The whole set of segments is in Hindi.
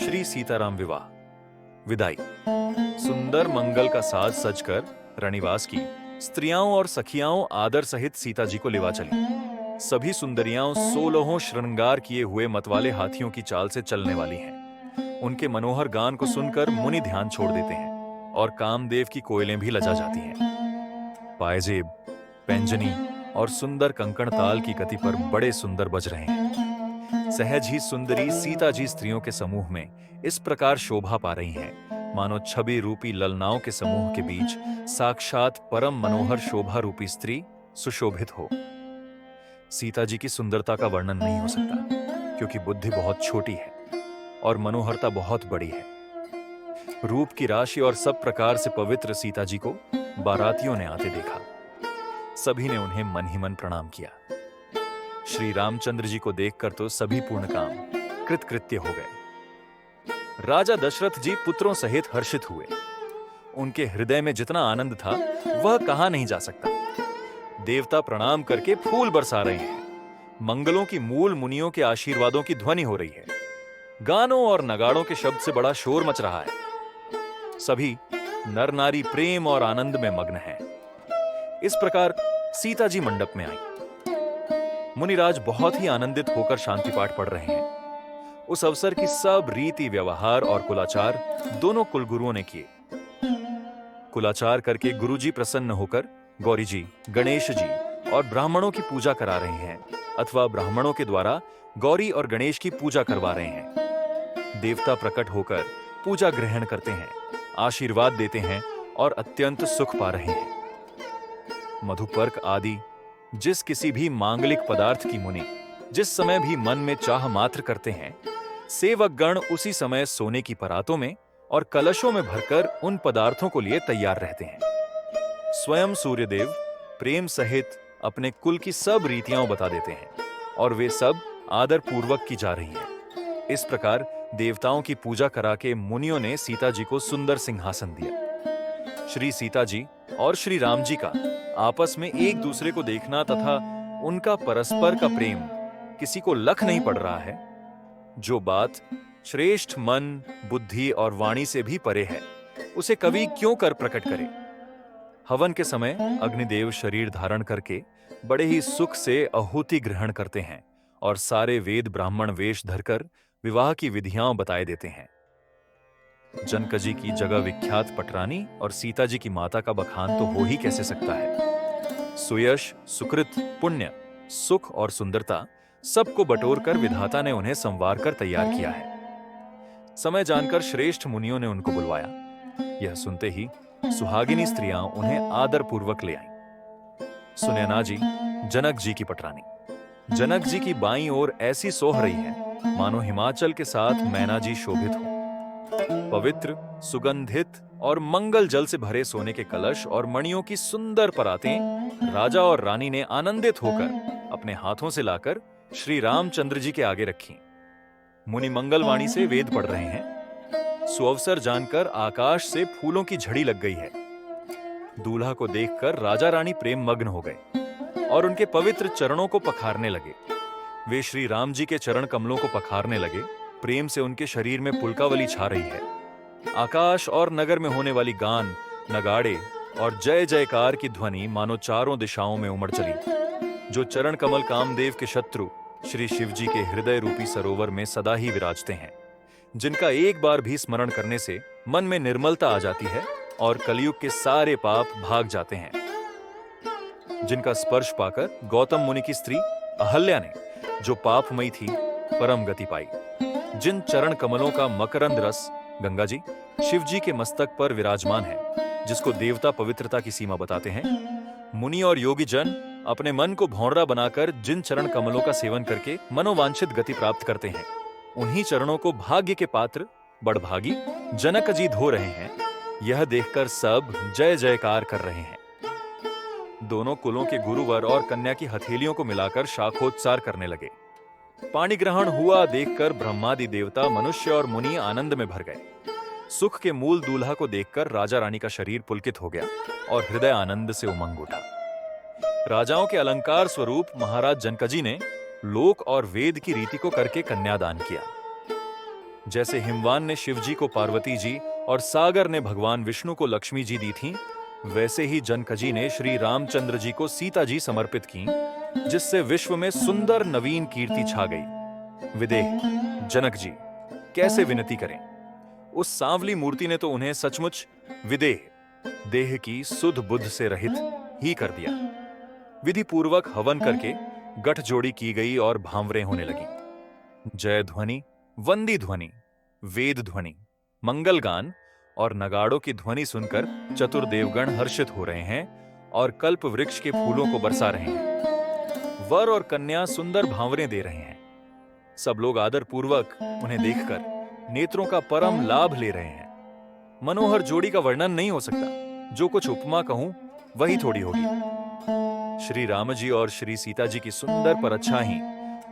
श्री सीताराम विवाह विदाई। सुंदर मंगल का साज सजकर रणिवास की स्त्रियां और सखियाओं आदर सहित सीता जी को लेवा चली। सभी सुंदरियां 16 श्रृंगार किए हुए मतवाले हाथियों की चाल से चलने वाली हैं। उनके मनोहर गान को सुनकर मुनि ध्यान छोड़ देते हैं और कामदेव की कोयलें भी लजा जाती हैं। पायजेब, पैंजनी और सुंदर कंकण ताल की गति पर बड़े सुंदर बज रहे हैं। सहज ही सुंदरी सीता जी स्त्रियों के समूह में इस प्रकार शोभा पा रही हैं, मानो छवि रूपी ललनाओं के समूह के बीच साक्षात परम मनोहर शोभा रूपी स्त्री सुशोभित हो। सीता जी की सुंदरता का वर्णन नहीं हो सकता, क्योंकि बुद्धि बहुत छोटी है और मनोहरता बहुत बड़ी है। रूप की राशि और सब प्रकार से पवित्र सीता जी को बारातियों ने आते देखा। सभी ने उन्हें मन ही मन प्रणाम किया। श्री रामचंद्र जी को देखकर तो सभी पूर्ण काम कृतकृत्य हो गए। राजा दशरथ जी पुत्रों सहित हर्षित हुए। उनके हृदय में जितना आनंद था वह कहा नहीं जा सकता। देवता प्रणाम करके फूल बरसा रहे हैं। मंगलों की मूल मुनियों के आशीर्वादों की ध्वनि हो रही है। गानों और नगाड़ों के शब्द से बड़ा शोर मच रहा है। सभी नर नारी प्रेम और आनंद में मग्न हैं। इस प्रकार सीता जी मंडप में आई। मुनिराज बहुत ही आनंदित होकर शांति पाठ पढ़ रहे हैं। उस अवसर की सब रीति व्यवहार और कुलाचार दोनों कुलगुरुओं ने किए। कुलाचार करके गुरुजी प्रसन्न होकर गौरी जी, गणेश जी और ब्राह्मणों की पूजा करा रहे हैं, अथवा ब्राह्मणों के द्वारा गौरी और गणेश की पूजा करवा रहे हैं। देवता प्रकट होकर पूजा ग्रहण करते हैं, आशीर्वाद देते हैं और अत्यंत सुख पा रहे हैं। मधुपर्क आदि जिस किसी भी मांगलिक पदार्थ की मुनि जिस समय भी मन में चाह मात्र करते हैं, सेवक गण उसी समय सोने की परातों में और कलशों में भरकर उन पदार्थों को लिए तैयार रहते हैं। स्वयं सूर्यदेव प्रेम सहित अपने कुल की सब रीतियां बता देते हैं और वे सब आदर पूर्वक की जा रही हैं। इस प्रकार देवताओं की पूजा करा के मुनियों ने सीता जी को सुंदर सिंहासन दिया। श्री सीता जी और श्री राम जी का आपस में एक दूसरे को देखना तथा उनका परस्पर का प्रेम किसी को लख नहीं पड़ रहा है। जो बात श्रेष्ठ मन, बुद्धि और वाणी से भी परे है, उसे कवि क्यों कर प्रकट करे। हवन के समय अग्निदेव शरीर धारण करके बड़े ही सुख से आहुति ग्रहण करते हैं और सारे वेद ब्राह्मण वेश धरकर विवाह की विधियां बताए देते हैं। जनक जी की जगह विख्यात पटरानी और सीता जी की माता का बखान तो हो ही कैसे सकता है। सुयश, सुकृत, पुण्य, सुख और सुंदरता सबको बटोरकर विधाता ने उन्हें संवार कर तैयार किया है। समय जानकर श्रेष्ठ मुनियों ने उनको बुलवाया। यह सुनते ही सुहागिनी स्त्रियां उन्हें आदर पूर्वक ले आईं। सुनैना जी जनक जी की पटरानी। जनक जी की बाईं ओर ऐसी सोह रही है मानो हिमाचल के साथ मैना जी शोभित हो। पवित्र, सुगंधित और मंगल जल से भरे सोने के कलश और मणियों की सुंदर परातें राजा और रानी ने आनंदित होकर अपने हाथों से लाकर श्री रामचंद्र जी के आगे रखी। मुनि मंगलवाणी से वेद पढ़ रहे हैं। सुअवसर जानकर आकाश से फूलों की झड़ी लग गई है। दूल्हा को देखकर राजा रानी प्रेम मग्न हो गए और उनके पवित्र चरणों को पखारने लगे। वे श्री राम जी के चरण कमलों को पखारने लगे। प्रेम से उनके शरीर में पुलकावली छा रही है। आकाश और नगर में होने वाली गान, नगाड़े और जय जयकार की ध्वनि मानो चारों दिशाओं में उमड़ चली। जो चरण कमल कामदेव के शत्रु श्री शिव जी के हृदय रूपी सरोवर में सदा ही विराजते हैं, जिनका एक बार भी स्मरण करने से मन में निर्मलता आ जाती है और कलयुग के सारे पाप भाग जाते हैं। जिनका स्पर्श पाकर गौतम मुनि की स्त्री अहल्या ने, जो पापमयी थी, परम गति पाई। जिन चरण कमलों का मकरंद रस गंगा जी शिव जी के मस्तक पर विराजमान है, जिसको देवता पवित्रता की सीमा बताते हैं, मुनि और योगी जन अपने मन को भौंरा बनाकर जिन चरण कमलों का सेवन करके मनोवांछित गति प्राप्त करते हैं, उन्हीं चरणों को भाग्य के पात्र बड़भागी जनक जी धो रहे हैं। यह देखकर सब जय जयकार कर रहे हैं। दोनों कुलों के गुरुवर और कन्या की हथेलियों को मिलाकर शाखोत्सार करने लगे। पाणी ग्रहण हुआ देखकर ब्रह्मादि देवता, मनुष्य और मुनि आनंद में भर गए। सुख के मूल दूल्हा को देखकर राजा रानी का शरीर पुलकित हो गया और हृदय आनंद से उमंग उठा। राजाओं के अलंकार स्वरूप महाराज जनक जी ने लोक और वेद की रीति को करके कन्यादान किया। जैसे हिमवान ने शिवजी को पार्वती जी और सागर ने भगवान विष्णु को लक्ष्मी जी दी थीं, वैसे ही जनकजी ने श्री रामचंद्र जी को सीता जी समर्पित की, जिससे विश्व में सुंदर नवीन कीर्ति छा गई। विदेह जनक जी कैसे विनती करें। उस सांवली मूर्ति ने तो उन्हें सचमुच विदेह, देह की सुध बुद्ध से रहित ही कर दिया। विधि पूर्वक हवन करके गठजोड़ी की गई और भांवरें होने लगी। जय ध्वनि, वंदी ध्वनि, वेद ध्वनि, मंगल गान और नगाड़ों की ध्वनि सुनकर चतुर्देवगण हर्षित हो रहे हैं और कल्प वृक्ष के फूलों को बरसा रहे हैं। वर और कन्या सुंदर भांवरें दे रहे हैं। सब लोग आदर पूर्वक उन्हें देखकर नेत्रों का परम लाभ ले रहे हैं। मनोहर जोड़ी का वर्णन नहीं हो सकता। जो कुछ उपमा कहूं वही थोड़ी होगी। श्री राम जी और श्री सीता जी की सुंदर परछाई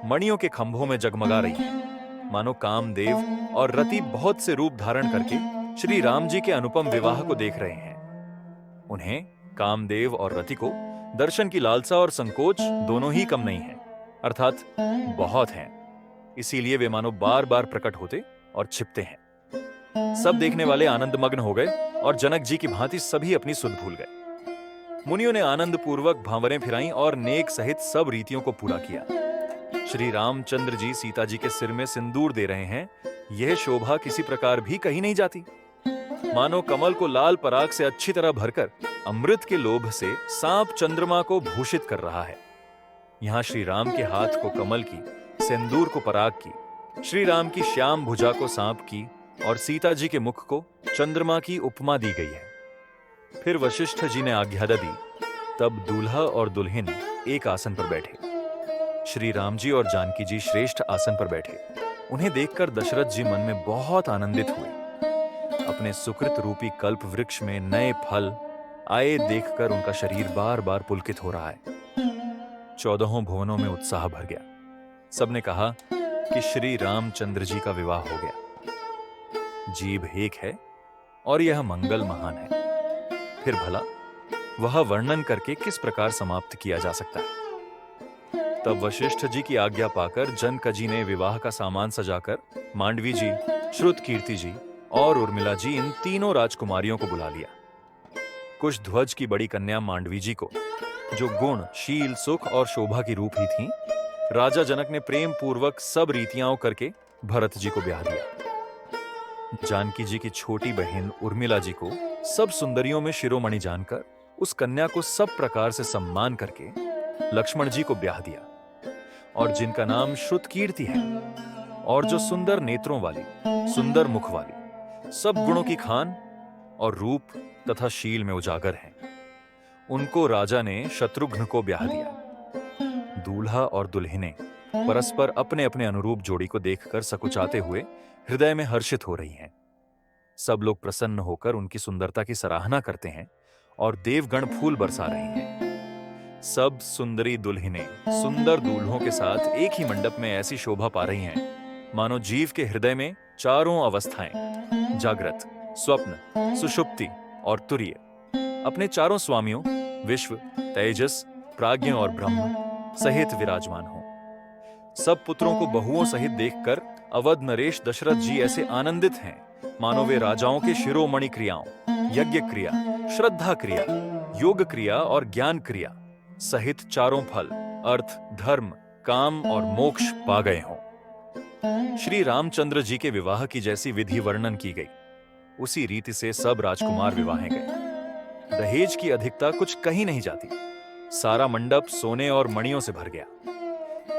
मणियों के खंभों में जगमगा रही है, मानो कामदेव और रति बहुत से रूप धारण करके श्री राम जी के अनुपम विवाह को देख रहे हैं। उन्हें कामदेव और रति को दर्शन की लालसा और संकोच दोनों ही कम नहीं है, अर्थात बहुत हैं। इसीलिए वे मानो बार बार प्रकट होते और छिपते हैं। सब देखने वाले आनंदमग्न हो गए और जनक जी की भांति सभी अपनी सुध भूल गए। मुनियों ने आनंद पूर्वक भांवरें फिराई और नेक सहित सब रीतियों को पूरा किया। श्री रामचंद्र जी सीता जी के सिर में सिंदूर दे रहे हैं। यह शोभा किसी प्रकार भी कहीं नहीं जाती। मानो कमल को लाल पराग से अच्छी तरह भरकर अमृत के लोभ से सांप चंद्रमा को भूषित कर रहा है। यहां श्री राम के हाथ को कमल की, सिंदूर को पराग की, श्री राम की श्याम भुजा को सांप की और सीता जी के मुख को चंद्रमा की उपमा दी गई है। फिर वशिष्ठ जी ने आज्ञा दी, तब दूल्हा और दुल्हन एक आसन पर बैठे। श्री राम जी और जानकी जी श्रेष्ठ आसन पर बैठे। उन्हें देखकर दशरथ जी मन में बहुत आनंदित हुए। अपने सुकृत रूपी कल्प वृक्ष में नए फल आए देखकर उनका शरीर बार बार पुलकित हो रहा है। 14 भुवनों में उत्साह भर गया। सबने कहा कि श्री रामचंद्र जी का विवाह हो गया। जीभ एक है और यह मंगल महान है। फिर भला वह वर्णन करके किस प्रकार समाप्त किया जा सकता है। तब वशिष्ठ जी की आज्ञा पाकर जनकजी ने विवाह का सामान सजाकर मांडवी जी, श्रुतकीर्ति जी और उर्मिला जी इन तीनों राजकुमारियों को बुला लिया। कुशध्वज की बड़ी कन्या मांडवी जी को, जो गुण, शील, सुख और शोभा की रूप ही थी, राजा जनक ने प्रेम पूर्वक सब रीतियां करके भरत जी को ब्याह दिया। जानकी जी की छोटी बहन उर्मिला जी को सब सुंदरियों में शिरोमणि जानकर उस कन्या को सब प्रकार से सम्मान करके लक्ष्मण जी को ब्याह दिया। और जिनका नाम श्रुतकीर्ति है और जो सुंदर नेत्रों वाली, सुंदर मुख वाली, सब गुणों की खान और रूप तथा शील में उजागर हैं, उनको राजा ने शत्रुघ्न को ब्याह दिया। दूल्हा और दुल्हनें परस्पर अपने अपने अनुरूप जोड़ी को देखकर सकुचाते हुए हृदय में हर्षित हो रही हैं। सब लोग प्रसन्न होकर उनकी सुंदरता की सराहना करते हैं और देवगण फूल बरसा रहे हैं। सब सुंदरी दुल्हनें सुंदर दूल्हों के साथ एक ही मंडप में ऐसी शोभा पा रही हैं, मानो जीव के हृदय में चारों अवस्थाएं, जागृत, स्वप्न, सुषुप्ति और तुरीय, अपने चारों स्वामियों विश्व, तेजस, प्राज्ञ और ब्रह्म सहित विराजमान हो। सब पुत्रों को बहुओं सहित देखकर अवध नरेश दशरथ जी ऐसे आनंदित हैं, मानो वे राजाओं के शिरोमणि क्रियाओं, यज्ञ क्रिया, श्रद्धा क्रिया, योग क्रिया और ज्ञान क्रिया सहित चारों फल, अर्थ, धर्म, काम और मोक्ष पा गए हों। श्री रामचंद्र जी के विवाह की जैसी विधि वर्णन की गई, उसी रीति से सब राजकुमार विवाहे गए। दहेज की अधिकता कुछ कहीं नहीं जाती। सारा मंडप सोने और मणियों से भर गया।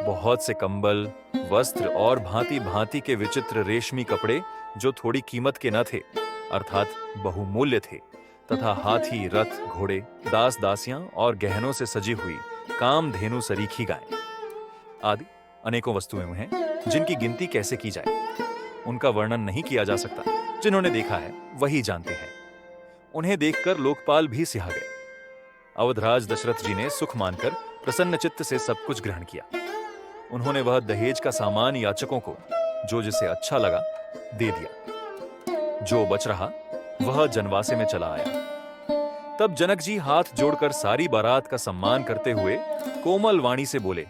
बहुत से कंबल, वस्त्र और भांति भांति के विचित्र रेशमी कपड़े जो थोड़ी कीमत के न थे, अर्थात बहुमूल्य थे, तथा हाथी, रथ, घोड़े, दास दासियां और गहनों से सजी हुई कामधेनु सरीखी गायें आदि अनेकों वस्तुएं हैं जिनकी गिनती कैसे की जाए, उनका वर्णन नहीं किया जा सकता। जिन्होंने देखा है वही जानते हैं। उन्हें देखकर लोकपाल भी सिहा गए। अवधराज दशरथ जी ने सुख मानकर प्रसन्न चित्त से सब कुछ ग्रहण किया। उन्होंने वह दहेज का सामान याचकों को जो जिसे अच्छा लगा दे दिया। जो बच रहा वह जनवासे में चला आया। तब जनक जी हाथ जोड़कर सारी बारात का सम्मान करते हुए कोमल वाणी से बोले,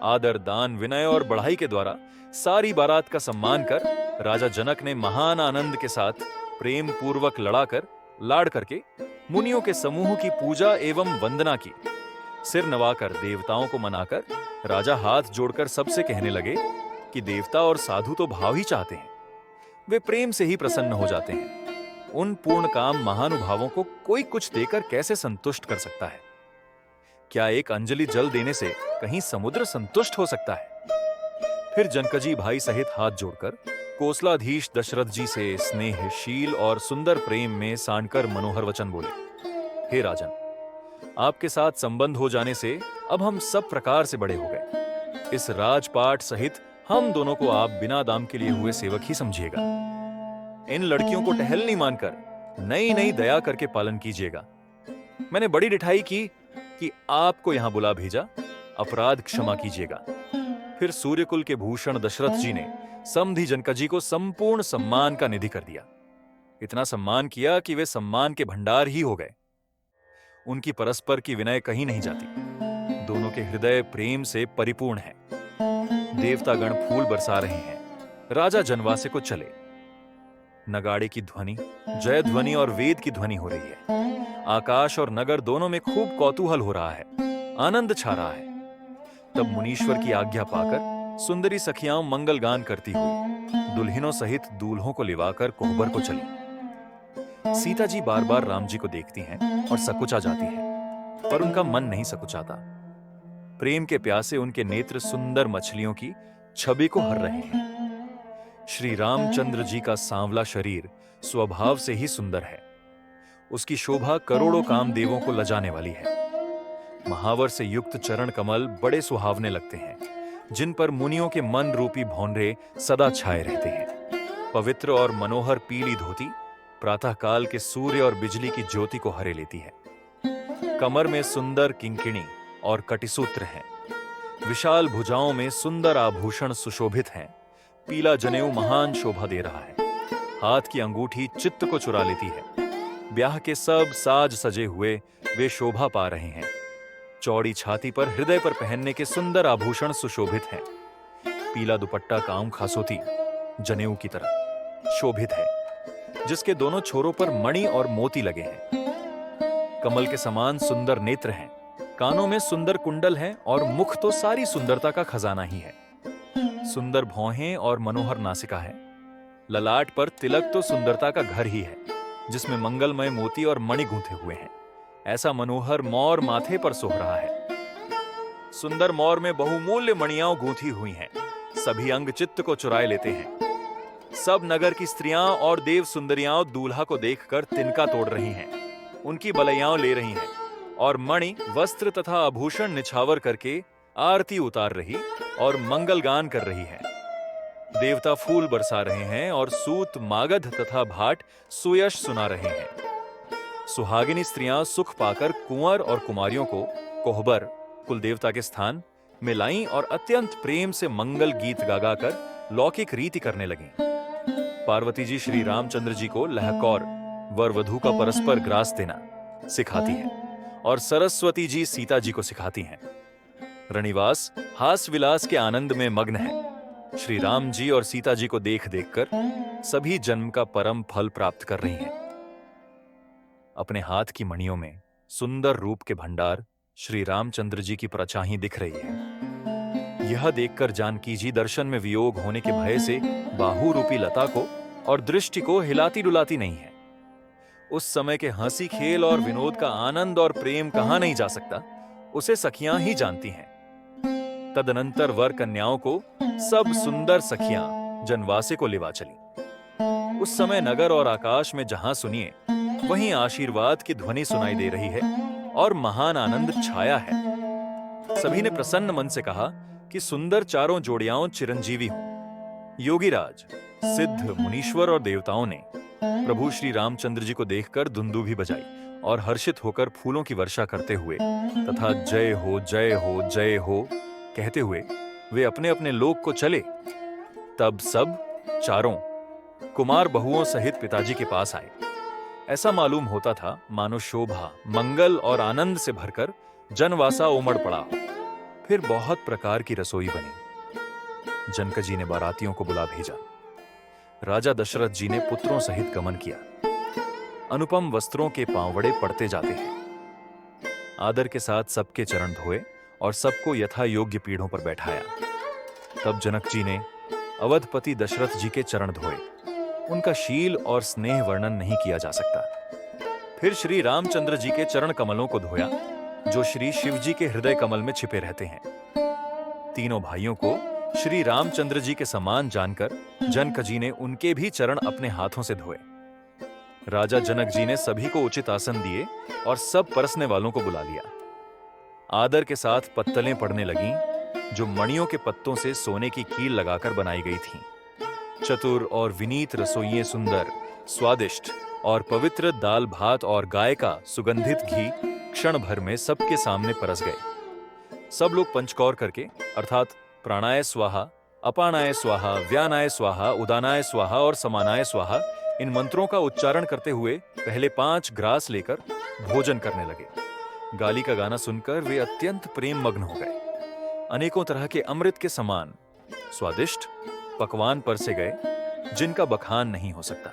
आदर, दान, विनय और बढ़ाई के द्वारा सारी बारात का सम्मान कर राजा जनक ने महान आनंद के साथ प्रेम पूर्वक लाड़ करके मुनियों के समूह की पूजा एवं वंदना की। सिर नवाकर देवताओं को मनाकर राजा हाथ जोड़कर सबसे कहने लगे कि देवता और साधु तो भाव ही चाहते हैं, वे प्रेम से ही प्रसन्न हो जाते हैं। उन पूर्ण काम महानुभावों को कोई कुछ देकर कैसे संतुष्ट कर सकता है? क्या एक अंजलि जल देने से कहीं समुद्र संतुष्ट हो सकता है? फिर जनकजी भाई सहित हाथ जोड़कर कोसलाधीश दशरथ जी से स्नेहशील और सुंदर प्रेम में सानकर मनोहर वचन बोले। हे राजन, आपके साथ संबंध हो जाने से अब हम सब प्रकार से बड़े हो गए। इस राजपाट सहित हम दोनों को आप बिना दाम के लिए हुए सेवक ही समझिएगा। इन लड़कियों को टहलनी मानकर नई नई दया करके पालन कीजिएगा। मैंने बड़ी डिठाई की कि आपको यहां बुला भेजा, अपराध क्षमा कीजिएगा। फिर सूर्यकुल के भूषण दशरथ जी ने समधी जनकजी को संपूर्ण सम्मान का निधि कर दिया। इतना सम्मान किया कि वे सम्मान के भंडार ही हो गए। उनकी परस्पर की विनय कहीं नहीं जाती। दोनों के हृदय प्रेम से परिपूर्ण है। देवतागण फूल बरसा रहे हैं। राजा जनवासे को चले। नगाड़े की ध्वनि, जय ध्वनि और वेद की ध्वनि हो रही है। आकाश और नगर दोनों में खूब कौतूहल हो रहा है, आनंद छा रहा है। तब मुनीश्वर की आज्ञा पाकर सुंदरी सखियां मंगल गान करती हुई दुल्हनों सहित दूल्हों को लिवाकर कोहबर को चली। सीता जी बार बार राम जी को देखती हैं और सकुचा जाती हैं, पर उनका मन नहीं सकुचाता। प्रेम के प्यासे उनके नेत्र सुंदर मछलियों की छवि को हर रहे हैं। श्री रामचंद्र जी का सांवला शरीर स्वभाव से ही सुंदर है। उसकी शोभा करोड़ों कामदेवों को लजाने वाली है। महावर से युक्त चरण कमल बड़े सुहावने लगते हैं, जिन पर मुनियों के मन रूपी भौंरे सदा छाए रहते हैं। पवित्र और मनोहर पीली धोती प्रातःकाल के सूर्य और बिजली की ज्योति को हरे लेती है। कमर में सुंदर किंकिणी और कटिसूत्र हैं। विशाल भुजाओं में सुंदर आभूषण सुशोभित हैं। पीला जनेऊ महान शोभा दे रहा है। हाथ की अंगूठी चित्त को चुरा लेती है। ब्याह के सब साज सजे हुए वे शोभा पा रहे हैं। चौड़ी छाती पर हृदय पर पहनने के सुंदर आभूषण सुशोभित हैं। पीला दुपट्टा काम खासोती जनेऊ की तरह शोभित है, जिसके दोनों छोरों पर मणि और मोती लगे हैं। कमल के समान सुंदर नेत्र हैं। कानों में सुंदर कुंडल हैं और मुख तो सारी सुंदरता का खजाना ही है। सुंदर भौहें और मनोहर नासिका है। ललाट पर तिलक तो सुंदरता का घर ही है, जिसमें मंगलमय मोती और मणि गूंथे हुए हैं। ऐसा मनोहर मोर माथे पर सोह रहा है। सुंदर मोर में बहुमूल्य मणियां गूंथी हुई हैं। सभी अंग चित्त को चुराए लेते हैं। सब नगर की स्त्रियां और देव सुंदरियां दूल्हा को देखकर तिनका तोड़ रही हैं। उनकी बलैयां ले रही हैं और मणि वस्त्र तथा आभूषण निछावर करके आरती उतार रही और मंगल गान कर रही है। देवता फूल बरसा रहे हैं और सूत मागध तथा भाट सुयश सुना रहे हैं। सुहागिनी स्त्रियां सुख पाकर कुंवर और कुमारियों को कोहबर कुल देवता के स्थान में लाईं और अत्यंत प्रेम से मंगल गीत गाकर लौकिक रीति करने लगीं। पार्वती जी श्री रामचंद्र जी को लहकौर वर वधू का परस्पर ग्रास देना सिखाती है और सरस्वती जी सीता जी को सिखाती हैं। रणिवास हास विलास के आनंद में मग्न है। श्री राम जी और सीता जी को देख देखकर सभी जन्म का परम फल प्राप्त कर रही हैं। अपने हाथ की मणियों में सुंदर रूप के भंडार श्री रामचंद्र जी की परछाई दिख रही है। यह देखकर जानकी जी दर्शन में वियोग होने के भय से बाहु रूपी लता को और दृष्टि को हिलाती डुलाती नहीं है। उस समय के हंसी खेल और विनोद का आनंद और प्रेम कहां नहीं जा सकता, उसे सखियां ही जानती हैं। तदनंतर वर कन्याओं को सब सुंदर सखियां जनवासे को लिवा चली। उस समय नगर और आकाश में जहां सुनिए वहीं आशीर्वाद की ध्वनि सुनाई दे रही है और महान आनंद छाया है। सभी ने प्रसन्न मन से कहा कि सुंदर चारों जोड़ियां चिरंजीवी हों। योगीराज, सिद्ध, मुनीश्वर और देवताओं ने प्रभु श्री रामचंद्र जी को देखकर दुंदुभी बजाई और हर्षित होकर फूलों की वर्षा करते हुए तथा जय हो जय हो जय हो कहते हुए वे अपने अपने लोक को चले। तब सब चारों कुमार बहुओं सहित पिताजी के पास आए। ऐसा मालूम होता था मानो शोभा, मंगल और आनंद से भरकर जनवासा उमड़ पड़ा हो। फिर बहुत प्रकार की रसोई बनी। जनक जी ने बारातियों को बुला भेजा। राजा दशरथ जी ने पुत्रों सहित गमन किया। अनुपम वस्त्रों के पांवड़े पड़ते जाते हैं। आदर के साथ सबके चरण धोए और सबको यथा योग्य पीढ़ों पर बैठाया। तब जनक जी ने अवधपति दशरथ जी के चरण धोए। उनका शील और स्नेह वर्णन नहीं किया जा सकता। फिर श्री रामचंद्र जी के चरण कमलों को धोया, जो श्री शिव जी के हृदय कमल में छिपे रहते हैं। तीनों भाइयों को श्री रामचंद्र जी के समान जानकर जनक जी ने उनके भी चरण अपने हाथों से धोए। राजा जनक जी ने सभी को उचित आसन दिए और सब परसने वालों को बुला लिया। आदर के साथ पत्तलें पड़ने लगीं, जो मणियों के पत्तों से सोने की कील लगाकर बनाई गई थीं। चतुर और विनीत रसोइये सुंदर, स्वादिष्ट और पवित्र दाल भात और गाय का सुगंधित घी क्षण भर में सबके सामने परस गए। सब लोग पंचकौर करके अर्थात प्राणाय स्वाहा, अपानाय स्वाहा, व्यानाय स्वाहा, उदानाय स्वाहा और समानाय स्वाहा इन मंत्रों का उच्चारण करते हुए पहले 5 ग्रास लेकर भोजन करने लगे। गाली का गाना सुनकर वे अत्यंत प्रेम मग्न हो गए। अनेकों तरह के अमृत के समान स्वादिष्ट पकवान परसे गए, जिनका बखान नहीं हो सकता।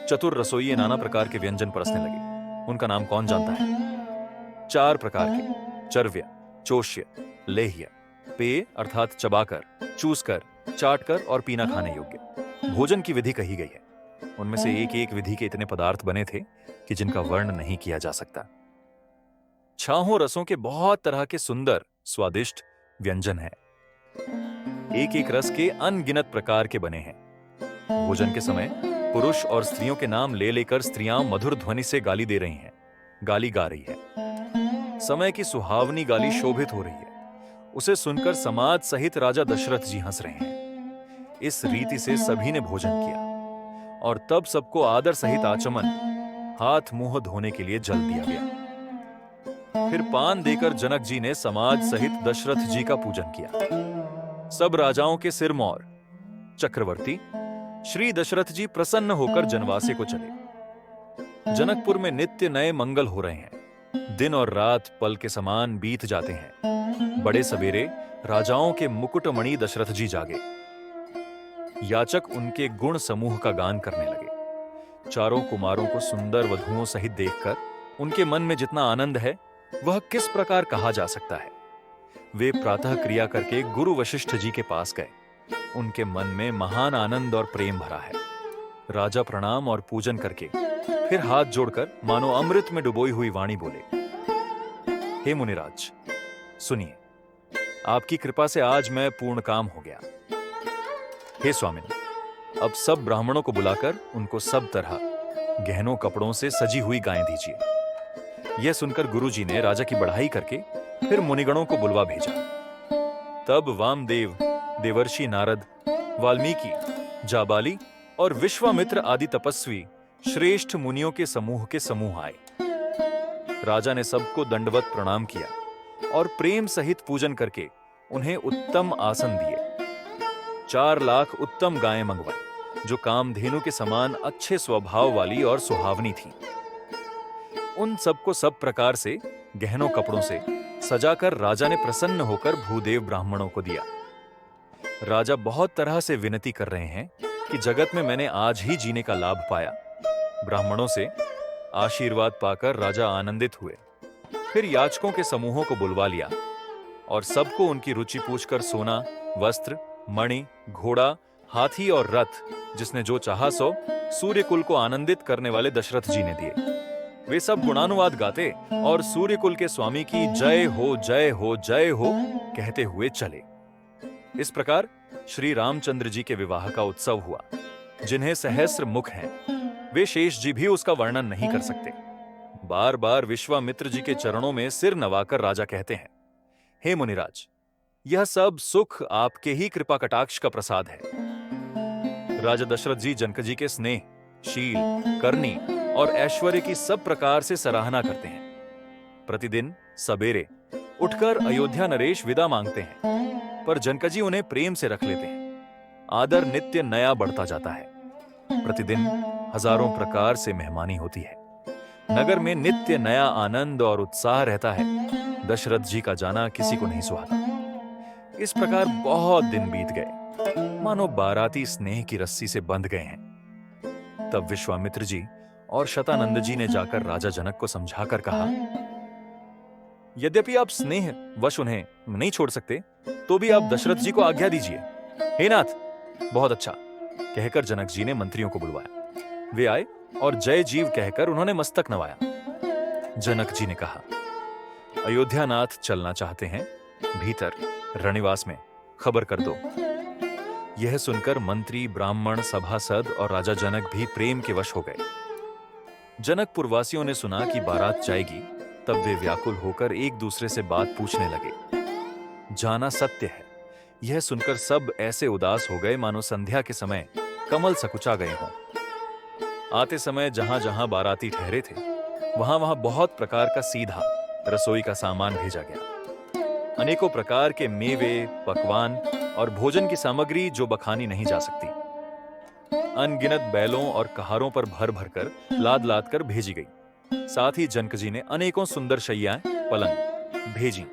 चतुर रसोइये नाना प्रकार के व्यंजन परसने लगे। उनका नाम कौन जानता है? 4 प्रकार के: चर्व्य, चोष्य, लेह्य, पेय अर्थात चबाकर, चूसकर, चाटकर और पीना खाने योग्य। भोजन की विधि कही गई है। उनमें से एक एक विधि के इतने पदार्थ बने थे कि जिनका वर्ण नहीं किया जा सकता। छाहों रसों के बहुत तरह के सुंदर स्वादिष्ट व्यंजन हैं। एक एक रस के अनगिनत प्रकार के बने हैं। भोजन के समय पुरुष और स्त्रियों के नाम ले लेकर स्त्रियां मधुर ध्वनि से गाली दे रही हैं, गाली गा रही है। समय की सुहावनी गाली शोभित हो रही है। उसे सुनकर समाज सहित राजा दशरथ जी हंस रहे हैं। इस रीति से सभी ने भोजन किया और तब सबको आदर सहित आचमन, हाथ मुंह धोने के लिए जल दिया गया। फिर पान देकर जनक जी ने समाज सहित दशरथ जी का पूजन किया। सब राजाओं के सिरमौर चक्रवर्ती श्री दशरथ जी प्रसन्न होकर जनवासे को चले। जनकपुर में नित्य नए मंगल हो रहे हैं। दिन और रात पल के समान बीत जाते हैं। बड़े सवेरे राजाओं के मुकुटमणि दशरथ जी जागे। याचक उनके गुण समूह का गान करने लगे। चारों कुमारों को सुंदर वधुओं सहित देखकर उनके मन में जितना आनंद है, वह किस प्रकार कहा जा सकता है। वे प्रातः क्रिया करके गुरु वशिष्ठ जी के पास गए। उनके मन में महान आनंद और प्रेम भरा है। राजा प्रणाम और पूजन करके फिर हाथ जोड़कर मानो अमृत में डुबोई हुई वाणी बोले, हे मुनिराज, सुनिए, आपकी कृपा से आज मैं पूर्ण काम हो गया। हे स्वामिन, अब सब ब्राह्मणों को बुलाकर उनको सब तरह गहनों कपड़ों से सजी हुई गायें दीजिए। यह सुनकर गुरुजी ने राजा की बढ़ाई करके फिर मुनिगणों को बुलवा भेजा। तब वामदेव, देवर्षि नारद, वाल्मीकि, जाबाली और विश्वामित्र आदि तपस्वी श्रेष्ठ मुनियों के समूह आए। राजा ने सबको दंडवत प्रणाम किया और प्रेम सहित पूजन करके उन्हें उत्तम आसन दिए। 4 लाख उत्तम गायें मंगवाई, जो कामधेनु के समान अच्छे स्वभाव वाली और सुहावनी थीं। उन सबको सब प्रकार से गहनों कपड़ों से सजाकर राजा ने प्रसन्न होकर भूदेव ब्राह्मणों को दिया। राजा बहुत तरह से विनती कर रहे हैं कि जगत में मैंने आज ही जीने का लाभ पाया। ब्राह्मणों से आशीर्वाद पाकर राजा आनंदित हुए। फिर याचकों के समूहों को बुलवा लिया और सबको उनकी रुचि पूछकर सोना, वस्त्र, मणि, घोड़ा, हाथी और रथ, जिसने जो चाहा सो सूर्यकुल को आनंदित करने वाले दशरथ जी ने दिए। वे सब गुणानुवाद गाते और सूर्यकुल के स्वामी की जय हो, जय हो, जय हो कहते हुए चले। इस प्रकार श्री रामचंद्र जी के विवाह का उत्सव हुआ। जिन्हें सहस्र मुख हैं, वे शेष जी भी उसका वर्णन नहीं कर सकते। बार बार विश्वामित्र जी के चरणों में सिर नवाकर राजा कहते हैं, हे मुनिराज, यह सब सुख आपके ही कृपा कटाक्ष का प्रसाद है। राजा दशरथ जी जनक जी के स्नेह, शील, करनी और ऐश्वर्य की सब प्रकार से सराहना करते हैं। प्रतिदिन सबेरे उठकर अयोध्या नरेश विदा मांगते हैं, पर जनक जी उन्हें प्रेम से रख लेते हैं। आदर नित्य नया बढ़ता जाता है। प्रतिदिन हजारों प्रकार से मेहमानी होती है। नगर में नित्य नया आनंद और उत्साह रहता है। दशरथ जी का जाना किसी को नहीं सुहाता। इस प्रकार बहुत दिन बीत गए। मानो बाराती स्नेह की रस्सी से बंध गए हैं। तब विश्वामित्र जी और शतानंद जी ने जाकर राजा जनक को समझाकर कहा, यद्यपि आप स्नेह वश उन्हें नहीं छोड़ सकते, तो भी आप दशरथ जी को आज्ञा दीजिए। हे नाथ, बहुत अच्छा, कहकर जनक जी ने मंत्रियों को बुलवाया। वे आए और जय जीव कहकर उन्होंने मस्तक नवाया। जनक जी ने कहा, अयोध्या नाथ चलना चाहते हैं, भीतर रणिवास में खबर कर दो। यह सुनकर मंत्री, ब्राह्मण, सभासद और राजा जनक भी प्रेम के वश हो गए। जनकपुर वासियों ने सुना कि बारात जाएगी, तब वे व्याकुल होकर एक दूसरे से बात पूछने लगे। जाना सत्य है, यह सुनकर सब ऐसे उदास हो गए मानो संध्या के समय कमल सकुचा गए हों। आते समय जहां जहां बाराती ठहरे थे, वहां वहां बहुत प्रकार का सीधा रसोई का सामान भेजा गया। अनेकों प्रकार के मेवे, पकवान और भोजन की सामग्री जो बखानी नहीं जा सकती, अनगिनत बैलों और कहारों पर भर भर कर लाद लाद कर भेजी गई। साथ ही जनक जी ने अनेकों सुंदर शैय्याएं, पलंग भेजी।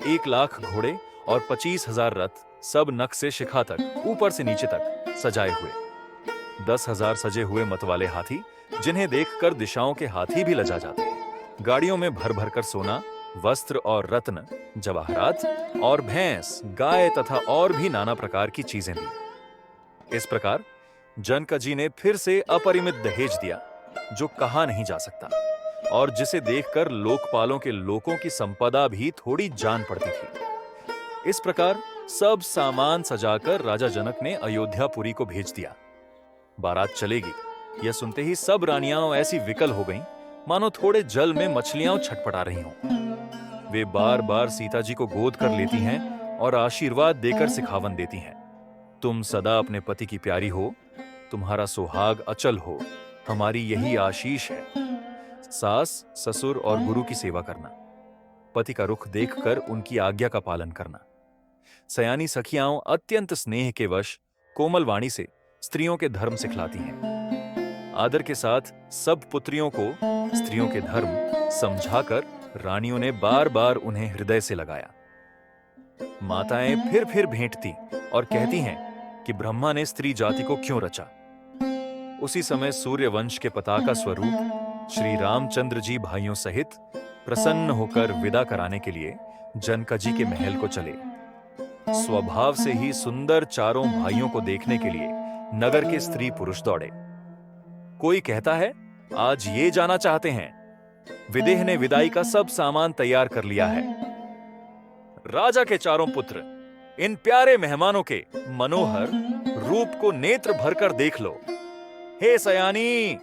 1,00,000 घोड़े और 25,000 रथ, सब नख से शिखा तक, ऊपर से नीचे तक सजाए हुए। 10,000 सजे हुए मतवाले हाथी, जिन्हें देखकर दिशाओं के हाथी भी लजा जाते। गाड़ियों में भर भर कर सोना, वस्त्र और रत्न, जवाहरात और भैंस, गाय तथा और भी नाना प्रकार की चीजें दी। इस प्रकार जनक जी ने फिर से अपरिमित दहेज दिया, जो कहा नहीं जा सकता, और जिसे देखकर लोकपालों के लोगों की संपदा भी थोड़ी जान पड़ती थी। इस प्रकार सब सामान सजाकर राजा जनक ने अयोध्यापुरी को भेज दिया। बारात चलेगी, यह सुनते ही सब रानियां ऐसी विकल हो गईं, मानो थोड़े जल में मछलियां छटपटा रही हों। वे बार बार सीता जी को गोद कर लेती हैं और आशीर्वाद देकर सिखावन देती हैं। तुम सदा अपने पति की प्यारी हो, तुम्हारा सुहाग अचल हो, हमारी यही आशीष है। सास, ससुर और गुरु की सेवा करना, पति का रुख देखकर उनकी आज्ञा का पालन करना। सयानी सखियाओं अत्यंत स्नेह के वश कोमल वाणी से स्त्रियों के धर्म सिखलाती हैं। आदर के साथ सब पुत्रियों को स्त्रियों के धर्म समझाकर रानियों ने बार बार उन्हें हृदय से लगाया। माताएं फिर भेंटती और कहती हैं कि ब्रह्मा ने स्त्री जाति को क्यों रचा। उसी समय सूर्यवंश के पताका स्वरूप श्री रामचंद्र जी भाइयों सहित प्रसन्न होकर विदा कराने के लिए जनक जी के महल को चले। स्वभाव से ही सुंदर चारों भाइयों को देखने के लिए नगर के स्त्री पुरुष दौड़े। कोई कहता है, आज ये जाना चाहते हैं, विदेह ने विदाई का सब सामान तैयार कर लिया है। राजा के चारों पुत्र इन प्यारे मेहमानों के मनोहर रूप को नेत्र भरकर देख लो। हे सयानी,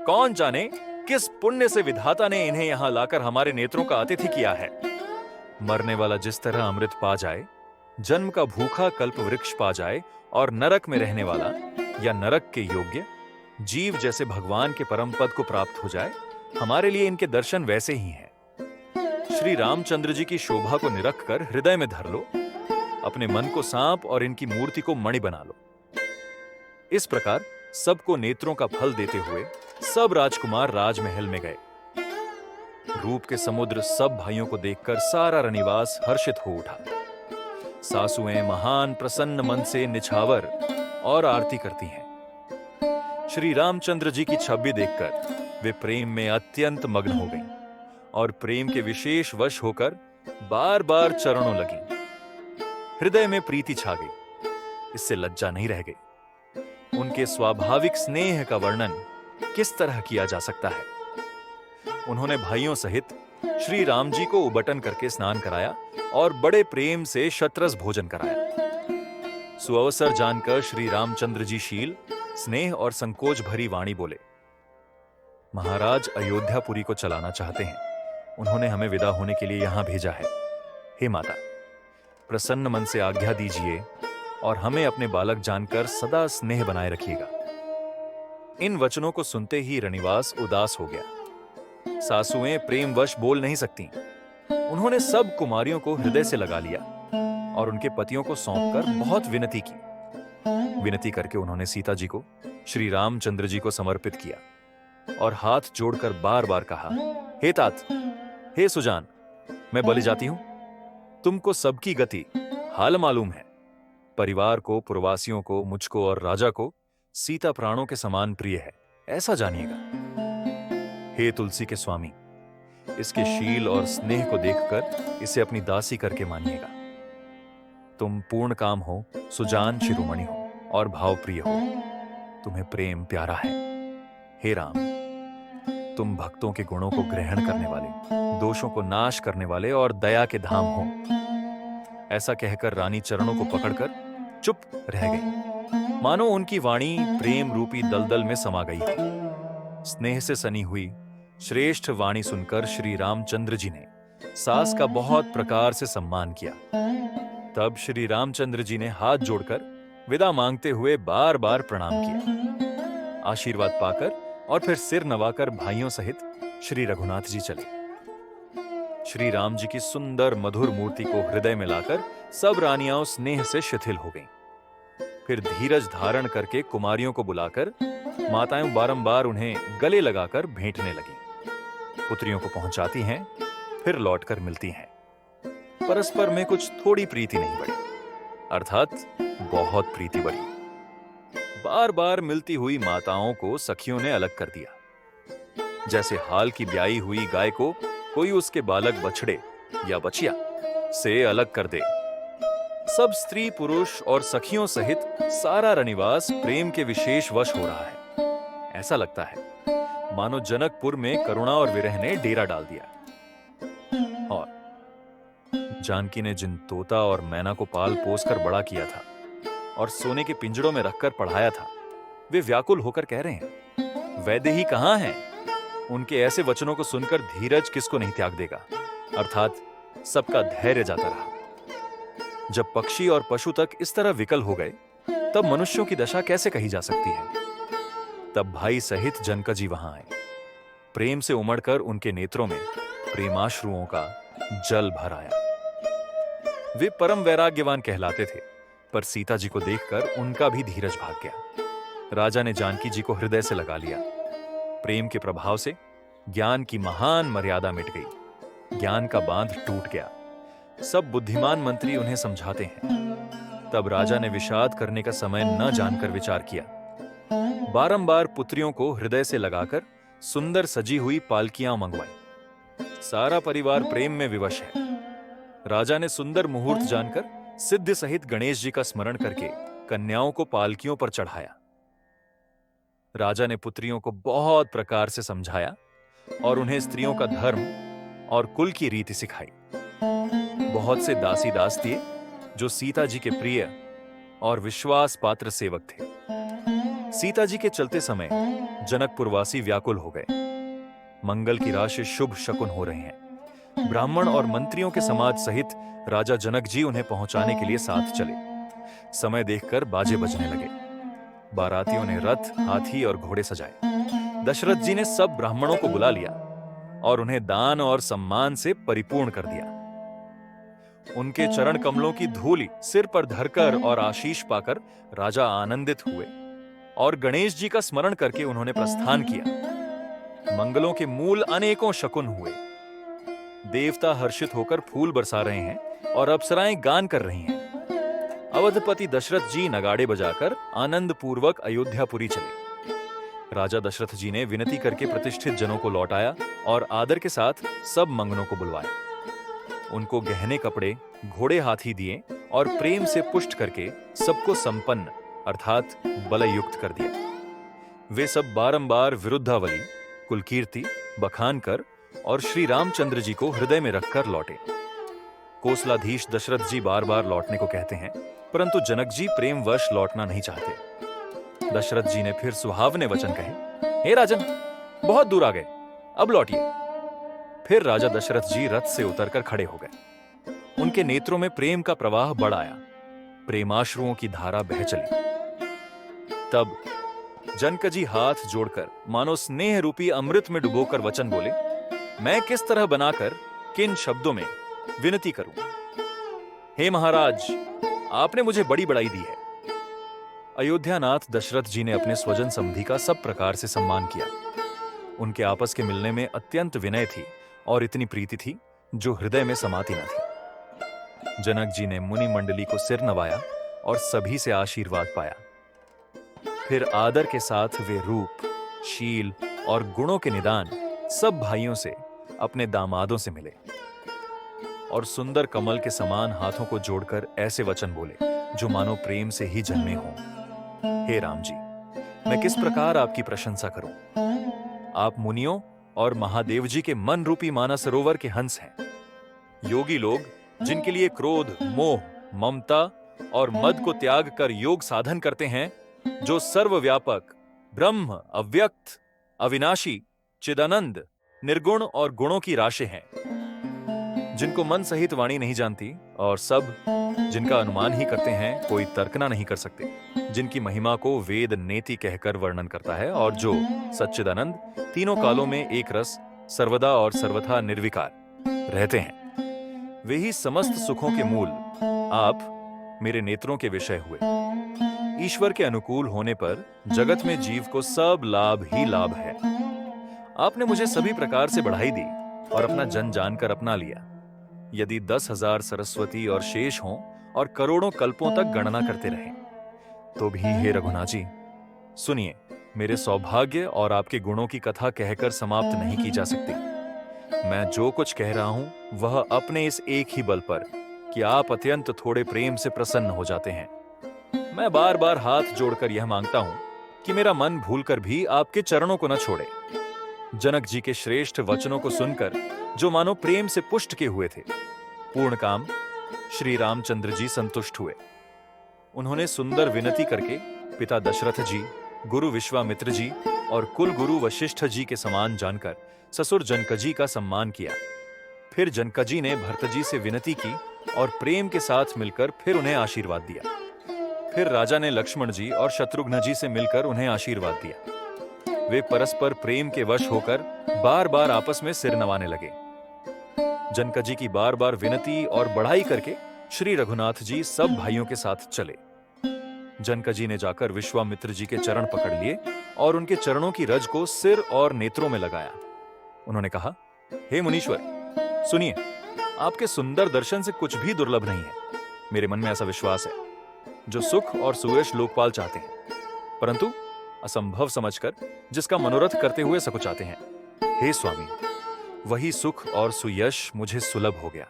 कौन जाने किस पुण्य से विधाता ने इन्हें यहां लाकर हमारे नेत्रों का आतिथ्य किया है। मरने वाला जिस तरह अमृत पा जाए, जन्म का भूखा कल्प वृक्ष पा जाए, और नरक में रहने वाला या नरक के योग्य जीव जैसे भगवान के परम पद को प्राप्त हो जाए, हमारे लिए इनके दर्शन वैसे ही हैं। श्री रामचंद्र जी की शोभा को निरख कर हृदय में धर लो, अपने मन को सांप और इनकी मूर्ति को मणि बना लो। इस प्रकार सबको नेत्रों का फल देते हुए सब राजकुमार राजमहल में गए। रूप के समुद्र सब भाइयों को देखकर सारा रनिवास हर्षित हो उठा। सासुएं महान प्रसन्न मन से निछावर और आरती करती हैं। श्री रामचंद्र जी की छवि देखकर वे प्रेम में अत्यंत मग्न हो गईं और प्रेम के विशेष वश होकर बार बार चरणों लगी। हृदय में प्रीति छा गई, इससे लज्जा नहीं रह गई। उनके स्वाभाविक स्नेह का वर्णन किस तरह किया जा सकता है। उन्होंने भाइयों सहित श्री राम जी को उबटन करके स्नान कराया और बड़े प्रेम से शतरस भोजन कराया। सुअवसर जानकर श्री रामचंद्र जी शील, स्नेह और संकोच भरी वाणी बोले, महाराज अयोध्यापुरी को चलाना चाहते हैं, उन्होंने हमें विदा होने के लिए यहां भेजा है। हे माता, प्रसन्न मन से आज्ञा दीजिए और हमें अपने बालक जानकर सदा स्नेह बनाए रखिएगा। इन वचनों को सुनते ही रणिवास उदास हो गया। सासुएं प्रेमवश बोल नहीं सकती। उन्होंने सब कुमारियों को हृदय से लगा लिया और उनके पतियों को सौंपकर बहुत विनती की। विनती करके उन्होंने सीता जी को श्री रामचंद्र जी को समर्पित किया और हाथ जोड़कर बार बार कहा, हे तात, हे सुजान, मैं बलि जाती हूं। तुमको सबकी गति हाल मालूम है। परिवार को, प्रवासियों को, मुझको और राजा को सीता प्राणों के समान प्रिय है, ऐसा जानिएगा। हे तुलसी के स्वामी, इसके शील और स्नेह को देखकर इसे अपनी दासी करके मानिएगा। तुम पूर्ण काम हो, सुजान शिरोमणि हो और भावप्रिय हो, तुम्हें प्रेम प्यारा है। हे राम, तुम भक्तों के गुणों को ग्रहण करने वाले, दोषों को नाश करने वाले और दया के धाम हो। ऐसा कहकर रानी चरणों को पकड़कर चुप रह गई, मानो उनकी वाणी प्रेम रूपी दलदल में समा गई थी। स्नेह से सनी हुई श्रेष्ठ वाणी सुनकर श्री रामचंद्र जी ने सास का बहुत प्रकार से सम्मान किया। तब श्री रामचंद्र जी ने हाथ जोड़कर विदा मांगते हुए बार बार प्रणाम किया। आशीर्वाद पाकर और फिर सिर नवाकर भाइयों सहित श्री रघुनाथ जी चले। श्री राम जी की सुंदर मधुर मूर्ति को हृदय में लाकर सब रानियां स्नेह से शिथिल हो गईं। फिर धीरज धारण करके कुमारियों को बुलाकर माताएं बारंबार उन्हें गले लगाकर भेंटने लगीं। पुत्रियों को पहुंचाती हैं, फिर लौटकर मिलती हैं। परस्पर में कुछ थोड़ी प्रीति नहीं बढ़ी, अर्थात बहुत प्रीति बढ़ी। बार बार मिलती हुई माताओं को सखियों ने अलग कर दिया, जैसे हाल की ब्याई हुई गाय को कोई उसके बालक बछड़े या बछिया से अलग कर दे। सब स्त्री पुरुष और सखियों सहित सारा रनिवास प्रेम के विशेष वश हो रहा है। ऐसा लगता है मानो जनकपुर में करुणा और विरह ने डेरा डाल दिया। और जानकी ने जिन तोता और मैना को पाल पोस कर बड़ा किया था और सोने के पिंजड़ों में रखकर पढ़ाया था, वे व्याकुल होकर कह रहे हैं, वैदेही कहां हैं? उनके ऐसे वचनों को सुनकर धीरज किसको नहीं त्याग देगा। अर्थात सबका धैर्य जाता रहा। जब पक्षी और पशु तक इस तरह विकल हो गए, तब मनुष्यों की दशा कैसे कही जा सकती है। तब भाई सहित जनक जी वहां आए। प्रेम से उमड़कर उनके नेत्रों में प्रेमाश्रुओं का जल भर आया। वे परम वैराग्यवान कहलाते थे, पर सीता जी को देखकर उनका भी धीरज भाग गया। राजा ने जानकी जी को हृदय से लगा लिया। प्रेम के प्रभाव से ज्ञान की महान मर्यादा मिट गई, ज्ञान का बांध टूट गया। सब बुद्धिमान मंत्री उन्हें समझाते हैं। तब राजा ने विषाद करने का समय न जानकर विचार किया। बारंबार पुत्रियों को हृदय से लगाकर सुंदर सजी हुई पालकियां मंगवाई। सारा परिवार प्रेम में विवश है। राजा ने सुंदर मुहूर्त जानकर सिद्ध सहित गणेश जी का स्मरण करके कन्याओं को पालकियों पर चढ़ाया। राजा ने पुत्रियों को बहुत प्रकार से समझाया और उन्हें स्त्रियों का धर्म और कुल की रीति सिखाई। बहुत से दासी दास दिए जो सीता जी के प्रिय और विश्वास पात्र सेवक थे। सीता जी के चलते समय जनकपुरवासी व्याकुल हो गए। मंगल की राशि शुभ शकुन हो रहे हैं। ब्राह्मण और मंत्रियों के समाज सहित राजा जनक जी उन्हें पहुंचाने के लिए साथ चले। समय देखकर बाजे बजने लगे। बारातियों ने रथ, हाथी और घोड़े सजाए। दशरथ जी ने सब ब्राह्मणों को बुला लिया और उन्हें दान और सम्मान से परिपूर्ण कर दिया। उनके चरण कमलों की धूलि सिर पर धरकर और आशीष पाकर राजा आनंदित हुए और गणेश जी का स्मरण करके उन्होंने प्रस्थान किया। मंगलों के मूल अनेकों शकुन हुए। देवता हर्षित होकर फूल बरसा रहे हैं और अप्सराएं गान कर रही हैं। अवधपति दशरथ जी नगाड़े बजाकर आनंद पूर्वक अयोध्यापुरी चले। राजा दशरथ जी ने विनती करके प्रतिष्ठित जनों को लौटाया और आदर के साथ सब मंगनों को बुलवाया। उनको गहने कपड़े, घोड़े, हाथी दिए और प्रेम से पुष्ट करके सबको संपन्न अर्थात बलयुक्त कर दिया। वे सब बारंबार विरुद्धावली, कुलकीर्ति, बखान कर और श्री रामचंद्र जी को हृदय में रखकर लौटे। कोसलाधीश दशरथ जी बार बार लौटने को कहते हैं, परंतु जनक जी प्रेमवश लौटना नहीं चाहते। दशरथ जी ने फिर सुहावने वचन कहे, हे राजन, बहुत दूर आ गए, अब लौटिए। फिर राजा दशरथ जी रथ से उतरकर खड़े हो गए। उनके नेत्रों में प्रेम का प्रवाह बढ़ आया। प्रेमाश्रुओं की धारा बह चली। तब जनक जी हाथ जोड़कर मानो स्नेह रूपी अमृत में डुबोकर वचन बोले, मैं किस तरह बनाकर किन शब्दों में विनती करूं। हे महाराज, आपने मुझे बड़ी बड़ाई दी है। अयोध्यानाथ दशरथ जी ने अपने स्वजन संबंधी का सब प्रकार से सम्मान किया। उनके आपस के मिलने में अत्यंत विनय थी और इतनी प्रीति थी जो हृदय में समाती न थी। जनक जी ने मुनि मंडली को सिर नवाया और सभी से आशीर्वाद पाया। फिर आदर के साथ वे रूप, शील और गुणों के निदान सब भाइयों से अपने दामादों से मिले और सुंदर कमल के समान हाथों को जोड़कर ऐसे वचन बोले जो मानो प्रेम से ही जन्मे हों। हे राम जी, मैं किस प्रकार आपकी प्रशंसा करूं? आप मुनियों और महादेव जी के मन रूपी मानस सरोवर के हंस हैं। योगी लोग जिनके लिए क्रोध, मोह, ममता और मद को त्याग कर योग साधन करते हैं, जो सर्वव्यापक, ब्रह्म, अव्यक्त, अविनाशी, चिदानंद, निर्गुण और गुणों की राशि हैं, जिनको मन सहित वाणी नहीं जानती और सब जिनका अनुमान ही करते हैं, कोई तर्कना नहीं कर सकते, जिनकी महिमा को वेद नेति कहकर वर्णन करता है और जो सच्चिदानंद तीनों कालों में एक रस, सर्वदा और सर्वथा निर्विकार रहते हैं, वे ही समस्त सुखों के मूल आप मेरे नेत्रों के विषय हुए। ईश्वर के अनुकूल होने पर जगत में जीव को सब लाभ ही लाभ है। आपने मुझे सभी प्रकार से बढ़ाई दी और अपना जन जानकर अपना लिया। यदि 10,000 सरस्वती और शेष हों और करोड़ों कल्पों तक गणना करते रहें, तो भी हे रघुनाथ जी, सुनिए, मेरे सौभाग्य और आपके गुणों की कथा कहकर समाप्त नहीं की जा सकती। मैं जो कुछ कह रहा हूं वह अपने इस एक ही बल पर कि आप अत्यंत थोड़े प्रेम से प्रसन्न हो जाते हैं। मैं बार बार हाथ जोड़कर यह मांगता हूं कि मेरा मन भूलकर भी आपके चरणों को न छोड़े। जनक जी के श्रेष्ठ वचनों को सुनकर जो मानो प्रेम से पुष्ट के हुए थे, पूर्ण काम श्री रामचंद्र जी संतुष्ट हुए। उन्होंने सुंदर विनती करके पिता दशरथ जी, गुरु विश्वामित्र जी और कुल गुरु वशिष्ठ जी के समान जानकर ससुर जनकजी का सम्मान किया। फिर जनकजी ने भरत जी से विनती की और प्रेम के साथ मिलकर फिर उन्हें आशीर्वाद दिया। फिर राजा ने लक्ष्मण जी और शत्रुघ्न जी से मिलकर उन्हें आशीर्वाद दिया। वे परस्पर प्रेम के वश होकर बार बार आपस में सिर नवाने लगे। जनकजी की बार बार विनती और बढ़ाई करके श्री रघुनाथ जी सब भाइयों के साथ चले। जनकजी ने जाकर विश्वामित्र जी के चरण पकड़ लिए और उनके चरणों की रज को सिर और नेत्रों में लगाया। उन्होंने कहा, हे मुनीश्वर, सुनिए, आपके सुंदर दर्शन से कुछ भी दुर्लभ नहीं है। मेरे मन में ऐसा विश्वास है, जो सुख और सुयश लोकपाल चाहते हैं, परंतु असंभव समझकर जिसका मनोरथ करते हुए सकुचाते हैं। हे स्वामी, वही सुख और सुयश मुझे सुलभ हो गया।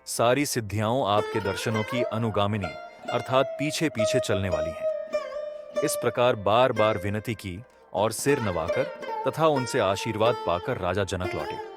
सारी सिद्धियां आपके दर्शनों की अनुगामिनी अर्थात पीछे पीछे चलने वाली हैं। इस प्रकार बार बार विनती की और सिर नवाकर तथा उनसे आशीर्वाद पाकर राजा जनक लौटे।